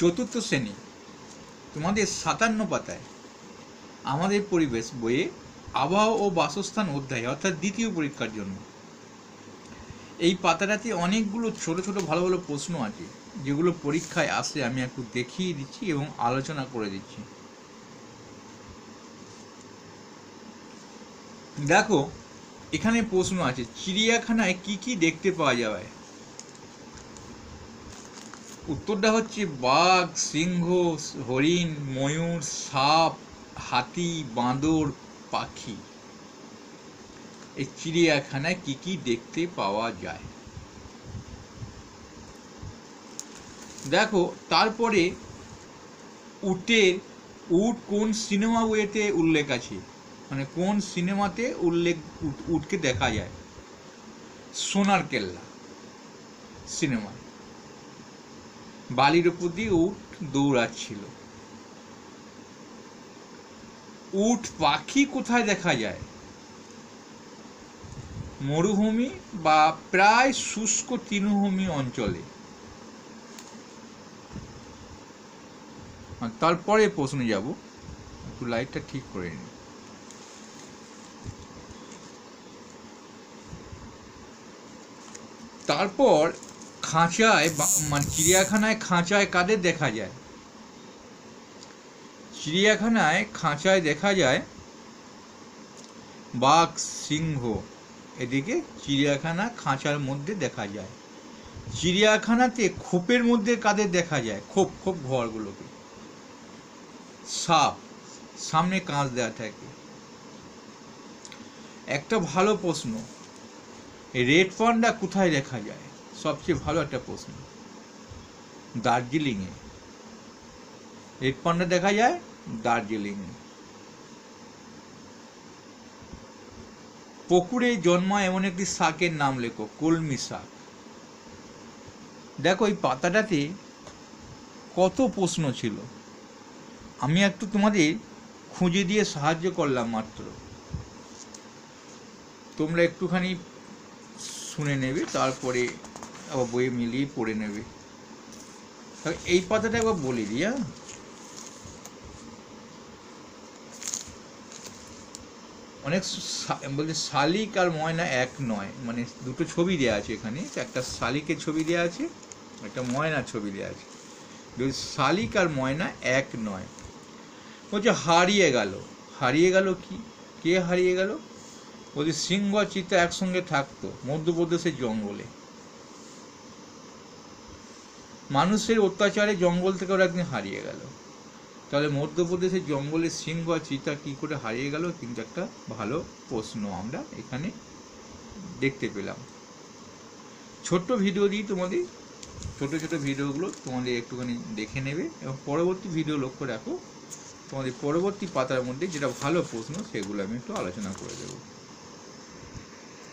চতুর্থ শ্রেণী তোমাদের 57 পাতায় আমাদের পরিবেশ বইয়ে আবহাওয়া ও বাসস্থান অধ্যায় অর্থাৎ দ্বিতীয় পরীক্ষার জন্য এই পাতাটাতে অনেকগুলো ছোট ছোট ভালো ভালো প্রশ্ন আছে, যেগুলো পরীক্ষায় আসলে আমি একটু দেখিয়ে দিচ্ছি এবং আলোচনা করে দিচ্ছি। দেখো, এখানে প্রশ্ন আছে, চিড়িয়াখানায় কি কি দেখতে পাওয়া যাবে? উত্তরটা হচ্ছে বাঘ, সিংহ, হরিণ, ময়ূর, সাপ, হাতি, বাঁদর, পাখি। এই চিড়িয়াখানায় কি কি দেখতে পাওয়া যায়? দেখো, তারপরে উট কোন সিনেমা বইয়েতে উল্লেখ আছে, মানে কোন সিনেমাতে উটকে দেখা যায়? সোনার কেল্লা সিনেমায় বালির উপর দিয়ে উট দৌড়াচ্ছিল। উট পাখি কোথায় দেখা যায়? মরুভূমি বা প্রায় শুষ্ক তৃণভূমি অঞ্চলে। তারপরে প্রশ্নে যাব, একটু লাইটটা ঠিক করে নিই। তারপর খাঁচায় মানে চিড়িয়াখানায় খাঁচায় কাদের দেখা যায়? চিড়িয়াখানায় খাঁচায় দেখা যায় বাঘ, সিংহ, এদিকে চিড়িয়াখানা খাঁচার মধ্যে দেখা যায়। চিড়িয়াখানাতে খোপের মধ্যে কাদের দেখা যায়? খোপ ঘরগুলোকে। সাপ, সামনে কাঁচ দেওয়া থাকে। একটা ভালো প্রশ্ন, রেড পান্ডা কোথায় দেখা যায়? সবচেয়ে ভালো একটা প্রশ্ন। দার্জিলিংয়ে রেড পান্ডা দেখা যায়, দার্জিলিংয়ে। পুকুরে জন্মায় এমন একটি শাকের নাম লেখো। কলমি শাক। দেখো, এই পাতাটাতে কত প্রশ্ন ছিল, আমি একটু তোমাদের খুঁজে দিয়ে সাহায্য করলাম মাত্র। তোমরা একটুখানি শুনে নেবে, তারপরে আবার বইয়ে মিলিয়ে পড়ে নেবে। এই পাতাটা একবার বলে দিই। অনেক বলছে শালিক আর ময়না এক নয়, মানে দুটো ছবি দেওয়া আছে এখানে। একটা শালিকের ছবি দেওয়া আছে, একটা ময়নার ছবি দেওয়া আছে। শালিক আর ময়না এক নয়। বলছে হারিয়ে গেল। হারিয়ে গেল কি? কে হারিয়ে গেল? বলছে সিংহ আর চিতা একসঙ্গে থাকতো মধ্যপ্রদেশের জঙ্গলে। মানুষের অত্যাচারে জঙ্গল থেকে ওরা একদিন হারিয়ে গেল। তাহলে মধ্যপ্রদেশের জঙ্গলে সিংহ আর চিতা কী করে হারিয়ে গেল? কিন্তু একটা ভালো প্রশ্ন আমরা এখানে দেখতে পেলাম। ছোট্ট ভিডিও দিই তোমাদের, ছোট ছোট ভিডিওগুলো তোমাদের একটুখানি দেখে নেবে এবং পরবর্তী ভিডিও লক্ষ্য রাখো। তোমাদের পরবর্তী পাতার মধ্যে যেটা ভালো প্রশ্ন সেগুলো আমি একটু আলোচনা করে দেবো।